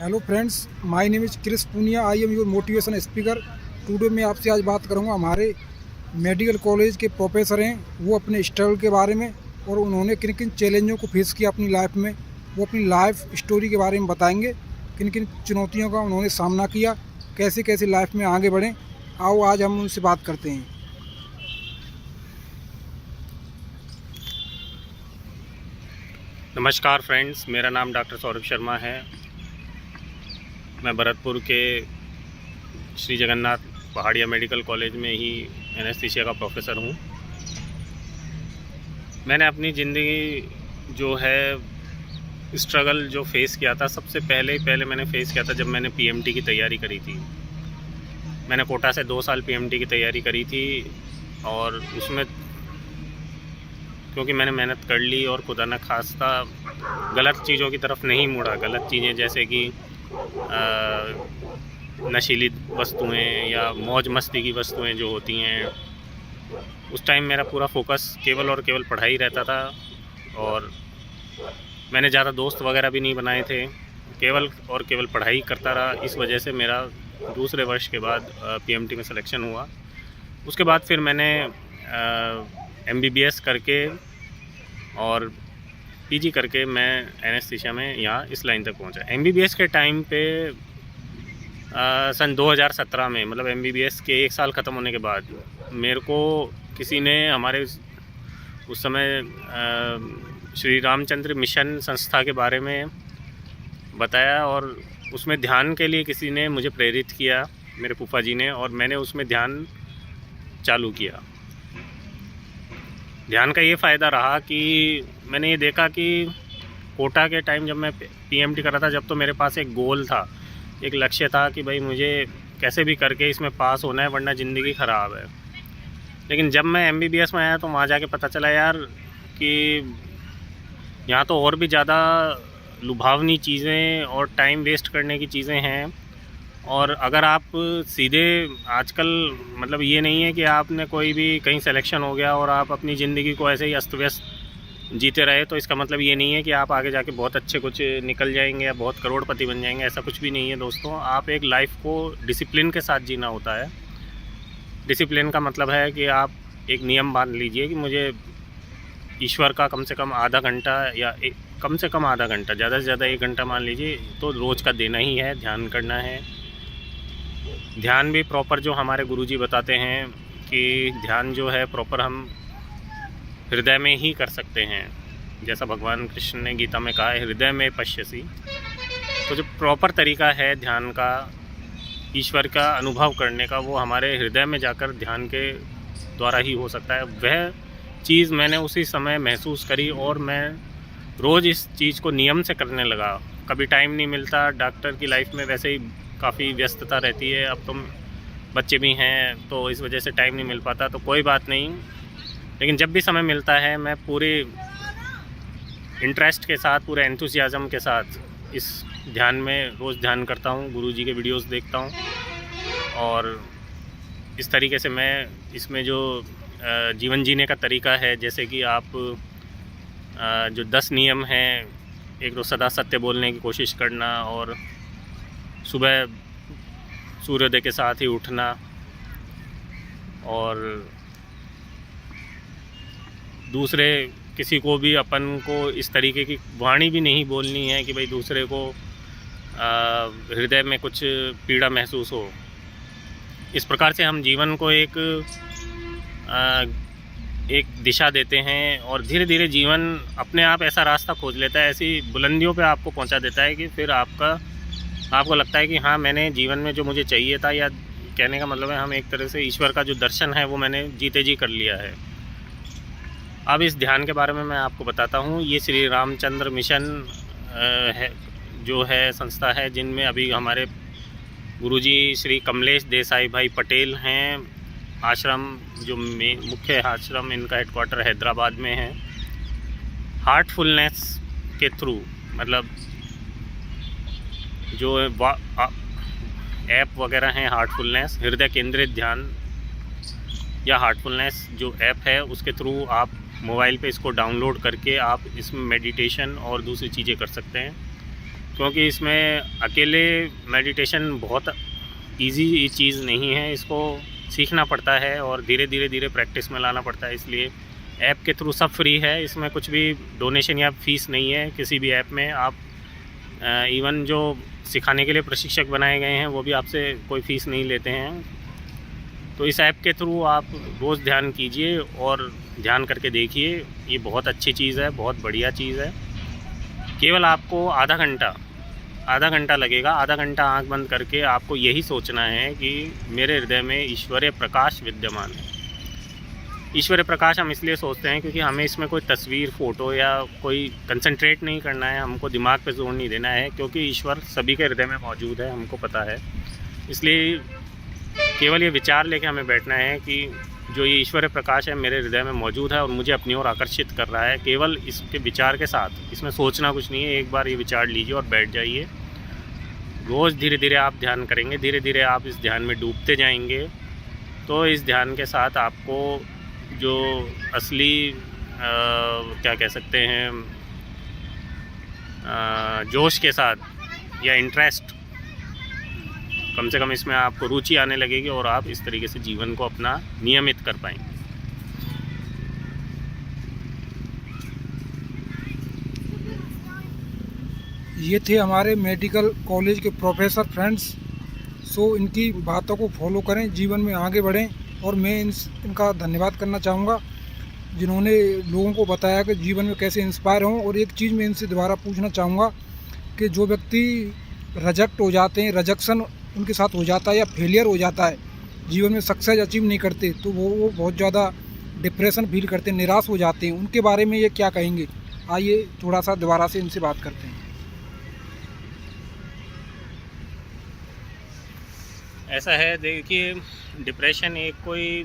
Hello friends, my name is Chris Poonia. I am your motivation speaker. Today मैं आपसे आज बात करूंगा हमारे मेडिकल कॉलेज के प्रोफेसर हैं, वो अपने स्ट्रगल के बारे में और उन्होंने किन किन चैलेंजों को फेस किया अपनी लाइफ में। वो अपनी लाइफ स्टोरी के बारे में बताएंगे, किन किन चुनौतियों का उन्होंने सामना किया, कैसे कैसे लाइफ में आगे बढ़ें। आओ आज हम उनसे बात करते हैं। नमस्कार फ्रेंड्स, मेरा नाम डॉक्टर सौरभ शर्मा है। मैं भरतपुर के श्री जगन्नाथ पहाड़िया मेडिकल कॉलेज में ही एनेस्थीसिया का प्रोफेसर हूँ। मैंने अपनी ज़िंदगी जो है स्ट्रगल जो फेस किया था, सबसे पहले मैंने फेस किया था जब मैंने पीएमटी की तैयारी करी थी। मैंने कोटा से 2 साल पीएमटी की तैयारी करी थी और उसमें क्योंकि मैंने मेहनत कर ली और खुदा न खास्ता गलत चीज़ों की तरफ नहीं मुड़ा। गलत चीज़ें जैसे कि नशीली वस्तुएं या मौज मस्ती की वस्तुएं जो होती हैं, उस टाइम मेरा पूरा फोकस केवल और केवल पढ़ाई रहता था और मैंने ज़्यादा दोस्त वगैरह भी नहीं बनाए थे, केवल और केवल पढ़ाई करता रहा। इस वजह से मेरा दूसरे वर्ष के बाद पीएमटी में सिलेक्शन हुआ। उसके बाद फिर मैंने MBBS करके और पीजी करके मैं एनेस्थीसिया में यहाँ इस लाइन तक पहुँचा। MBBS के टाइम पे सन 2017 में, मतलब MBBS के 1 साल ख़त्म होने के बाद मेरे को किसी ने हमारे उस समय श्री रामचंद्र मिशन संस्था के बारे में बताया और उसमें ध्यान के लिए किसी ने मुझे प्रेरित किया, मेरे फूफा जी ने, और मैंने उसमें ध्यान चालू किया। ध्यान का ये फ़ायदा रहा कि मैंने ये देखा कि कोटा के टाइम जब मैं पीएमटी कर रहा था, जब तो मेरे पास एक गोल था, एक लक्ष्य था कि भाई मुझे कैसे भी करके इसमें पास होना है वरना ज़िंदगी ख़राब है। लेकिन जब मैं MBBS में आया तो वहाँ जाके पता चला यार कि यहाँ तो और भी ज़्यादा लुभावनी चीज़ें और टाइम वेस्ट करने की चीज़ें हैं। और अगर आप सीधे आजकल, मतलब ये नहीं है कि आपने कोई भी कहीं सिलेक्शन हो गया और आप अपनी ज़िंदगी को ऐसे ही अस्त व्यस्त जीते रहे, तो इसका मतलब ये नहीं है कि आप आगे जाके बहुत अच्छे कुछ निकल जाएंगे या बहुत करोड़पति बन जाएंगे। ऐसा कुछ भी नहीं है दोस्तों। आप एक लाइफ को डिसिप्लिन के साथ जीना होता है। डिसिप्लिन का मतलब है कि आप एक नियम बांध लीजिए कि मुझे ईश्वर का कम से कम आधा घंटा या कम से कम आधा घंटा, ज़्यादा से ज़्यादा 1 घंटा मान लीजिए, तो रोज़ का देना ही है। ध्यान करना है। ध्यान भी प्रॉपर जो हमारे गुरुजी बताते हैं कि ध्यान जो है प्रॉपर हम हृदय में ही कर सकते हैं। जैसा भगवान कृष्ण ने गीता में कहा है, हृदय में पश्यसी। तो जो प्रॉपर तरीका है ध्यान का, ईश्वर का अनुभव करने का, वो हमारे हृदय में जाकर ध्यान के द्वारा ही हो सकता है। वह चीज़ मैंने उसी समय महसूस करी और मैं रोज़ इस चीज़ को नियम से करने लगा। कभी टाइम नहीं मिलता, डॉक्टर की लाइफ में वैसे ही काफ़ी व्यस्तता रहती है, अब तो बच्चे भी हैं तो इस वजह से टाइम नहीं मिल पाता, तो कोई बात नहीं। लेकिन जब भी समय मिलता है मैं पूरे इंटरेस्ट के साथ, पूरे एंथुसियाज़म के साथ इस ध्यान में रोज़ ध्यान करता हूँ, गुरुजी के वीडियोस देखता हूँ और इस तरीके से मैं इसमें जो जीवन जीने का तरीका है, जैसे कि आप जो 10 नियम हैं, एक तो सदा सत्य बोलने की कोशिश करना और सुबह सूर्योदय के साथ ही उठना और दूसरे किसी को भी अपन को इस तरीके की वाणी भी नहीं बोलनी है कि भाई दूसरे को हृदय में कुछ पीड़ा महसूस हो। इस प्रकार से हम जीवन को एक दिशा देते हैं और धीरे धीरे जीवन अपने आप ऐसा रास्ता खोज लेता है, ऐसी बुलंदियों पे आपको पहुंचा देता है कि फिर आपको लगता है कि हाँ, मैंने जीवन में जो मुझे चाहिए था, या कहने का मतलब है हम एक तरह से ईश्वर का जो दर्शन है वो मैंने जीते जी कर लिया है। अब इस ध्यान के बारे में मैं आपको बताता हूँ। ये श्री रामचंद्र मिशन है जो है संस्था है, जिनमें अभी हमारे गुरुजी श्री कमलेश देसाई भाई पटेल हैं। आश्रम जो मुख्य आश्रम, इनका हेडक्वार्टर हैदराबाद में है। हार्टफुलनेस के थ्रू, मतलब जो ऐप वगैरह हैं, हार्टफुलनेस, हृदय केंद्रित ध्यान या हार्टफुलनेस जो ऐप है, उसके थ्रू आप मोबाइल पे इसको डाउनलोड करके आप इसमें मेडिटेशन और दूसरी चीज़ें कर सकते हैं। क्योंकि इसमें अकेले मेडिटेशन बहुत इजी चीज़ नहीं है, इसको सीखना पड़ता है और धीरे धीरे प्रैक्टिस में लाना पड़ता है। इसलिए ऐप के थ्रू सब फ्री है, इसमें कुछ भी डोनेशन या फीस नहीं है किसी भी ऐप में। आप इवन जो सिखाने के लिए प्रशिक्षक बनाए गए हैं वो भी आपसे कोई फ़ीस नहीं लेते हैं। तो इस ऐप के थ्रू आप रोज़ ध्यान कीजिए और ध्यान करके देखिए, ये बहुत अच्छी चीज़ है, बहुत बढ़िया चीज़ है। केवल आपको आधा घंटा लगेगा। आधा घंटा आंख बंद करके आपको यही सोचना है कि मेरे हृदय में ईश्वरीय प्रकाश विद्यमान है। ईश्वरीय प्रकाश हम इसलिए सोचते हैं क्योंकि हमें इसमें कोई तस्वीर, फ़ोटो या कोई कंसंट्रेट नहीं करना है, हमको दिमाग पे जोर नहीं देना है, क्योंकि ईश्वर सभी के हृदय में मौजूद है, हमको पता है। इसलिए केवल ये विचार लेके हमें बैठना है कि जो ये ईश्वरीय प्रकाश है मेरे हृदय में मौजूद है और मुझे अपनी ओर आकर्षित कर रहा है। केवल इसके विचार के साथ, इसमें सोचना कुछ नहीं है, एक बार ये विचार लीजिए और बैठ जाइए। रोज़ धीरे धीरे आप ध्यान करेंगे, धीरे धीरे आप इस ध्यान में डूबते जाएंगे। तो इस ध्यान के साथ आपको जो असली क्या कह सकते हैं, जोश के साथ या इंटरेस्ट, कम से कम इसमें आपको रुचि आने लगेगी और आप इस तरीके से जीवन को अपना नियमित कर पाएंगे। ये थे हमारे मेडिकल कॉलेज के प्रोफेसर फ्रेंड्स। सो इनकी बातों को फॉलो करें, जीवन में आगे बढ़ें। और मैं इनका धन्यवाद करना चाहूँगा जिन्होंने लोगों को बताया कि जीवन में कैसे इंस्पायर हों। और एक चीज़ मैं इनसे दोबारा पूछना चाहूँगा कि जो व्यक्ति रिजेक्ट हो जाते हैं, रिजेक्शन उनके साथ हो जाता है या फेलियर हो जाता है, जीवन में सक्सेस अचीव नहीं करते, तो वो बहुत ज़्यादा डिप्रेशन फील करते हैं, निराश हो जाते हैं। उनके बारे में ये क्या कहेंगे? आइए थोड़ा सा दोबारा से इनसे बात करते हैं। ऐसा है, देखिए, डिप्रेशन एक कोई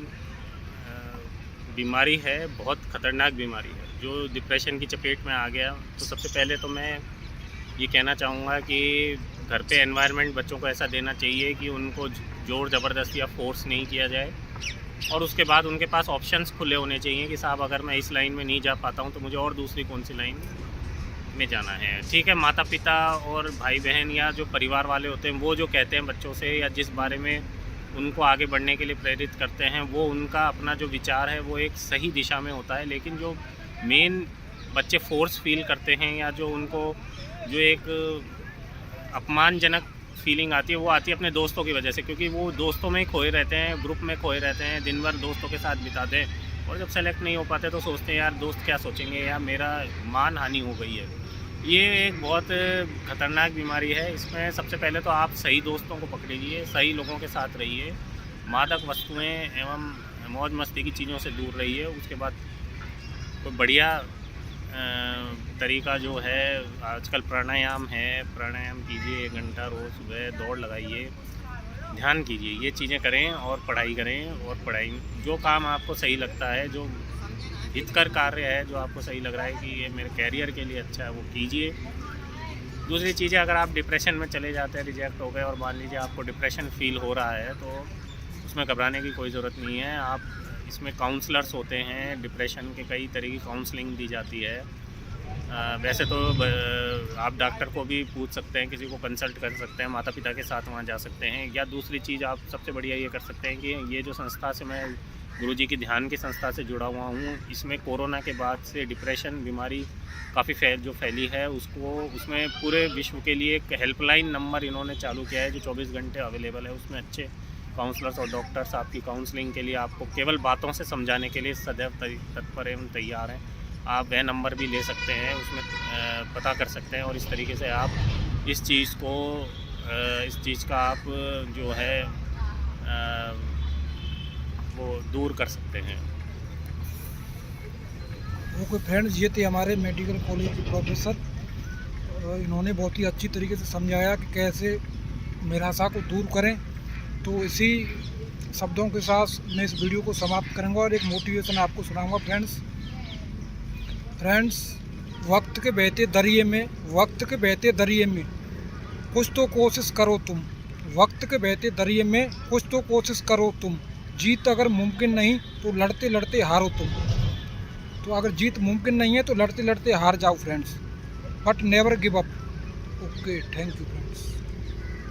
बीमारी है, बहुत ख़तरनाक बीमारी है। जो डिप्रेशन की चपेट में आ गया, तो सबसे पहले तो मैं ये कहना चाहूँगा कि घर पे एनवायरनमेंट बच्चों को ऐसा देना चाहिए कि उनको ज़ोर ज़बरदस्ती या फोर्स नहीं किया जाए। और उसके बाद उनके पास ऑप्शंस खुले होने चाहिए कि साहब अगर मैं इस लाइन में नहीं जा पाता हूँ तो मुझे और दूसरी कौन सी लाइन में जाना है। ठीक है, माता पिता और भाई बहन या जो परिवार वाले होते हैं वो जो कहते हैं बच्चों से या जिस बारे में उनको आगे बढ़ने के लिए प्रेरित करते हैं, वो उनका अपना जो विचार है वो एक सही दिशा में होता है। लेकिन जो मेन बच्चे फोर्स फील करते हैं या जो उनको जो एक अपमानजनक फीलिंग आती है, वो आती है अपने दोस्तों की वजह से, क्योंकि वो दोस्तों में खोए रहते हैं, ग्रुप में खोए रहते हैं, दिन भर दोस्तों के साथ बिताते हैं और जब सेलेक्ट नहीं हो पाते तो सोचते हैं यार दोस्त क्या सोचेंगे या मेरा मान हानि हो गई है। ये एक बहुत ख़तरनाक बीमारी है। इसमें सबसे पहले तो आप सही दोस्तों को पकड़िए, सही लोगों के साथ रहिए, मादक वस्तुएं एवं मौज मस्ती की चीज़ों से दूर रहिए। उसके बाद कोई बढ़िया तरीका जो है आजकल प्राणायाम है, प्राणायाम कीजिए 1 घंटा रोज़ सुबह, दौड़ लगाइए, ध्यान कीजिए, ये चीज़ें करें और पढ़ाई करें। और पढ़ाई जो काम आपको सही लगता है, जो हितकर कार्य है, जो आपको सही लग रहा है कि ये मेरे कैरियर के लिए अच्छा है, वो कीजिए। दूसरी चीज़ है, अगर आप डिप्रेशन में चले जाते हैं, रिजेक्ट हो गए और मान लीजिए आपको डिप्रेशन फील हो रहा है, तो उसमें घबराने की कोई ज़रूरत नहीं है। आप इसमें काउंसलर्स होते हैं, डिप्रेशन के कई तरह की काउंसलिंग दी जाती है। वैसे तो आप डॉक्टर को भी पूछ सकते हैं, किसी को कंसल्ट कर सकते हैं, माता पिता के साथ वहाँ जा सकते हैं। या दूसरी चीज़ आप सबसे बढ़िया ये कर सकते हैं कि ये जो संस्था से मैं गुरुजी की ध्यान की संस्था से जुड़ा हुआ हूँ, इसमें कोरोना के बाद से डिप्रेशन बीमारी काफ़ी फैली है, उसमें पूरे विश्व के लिए एक हेल्पलाइन नंबर इन्होंने चालू किया है जो 24 घंटे अवेलेबल है। उसमें अच्छे काउंसलर्स और डॉक्टर्स आपकी काउंसलिंग के लिए, आपको केवल बातों से समझाने के लिए सदैव तत्पर एवं तैयार हैं। आप वह नंबर भी ले सकते हैं, उसमें पता कर सकते हैं और इस तरीके से आप इस चीज़ का आप जो है वो दूर कर सकते हैं। ओके फ्रेंड्स, ये थे हमारे मेडिकल कॉलेज के प्रोफेसर। इन्होंने बहुत ही अच्छी तरीके से समझाया कि कैसे निराशा को दूर करें। तो इसी शब्दों के साथ मैं इस वीडियो को समाप्त करूंगा और एक मोटिवेशन आपको सुनाऊंगा। फ्रेंड्स, वक्त के बहते दरिए में कुछ तो कोशिश करो तुम। वक्त के बहते दरिए में कुछ तो कोशिश करो तुम। जीत अगर मुमकिन नहीं तो लड़ते लड़ते हारो तुम। तो अगर जीत मुमकिन नहीं है तो लड़ते लड़ते हार जाओ friends, but never give up. Okay, thank you friends.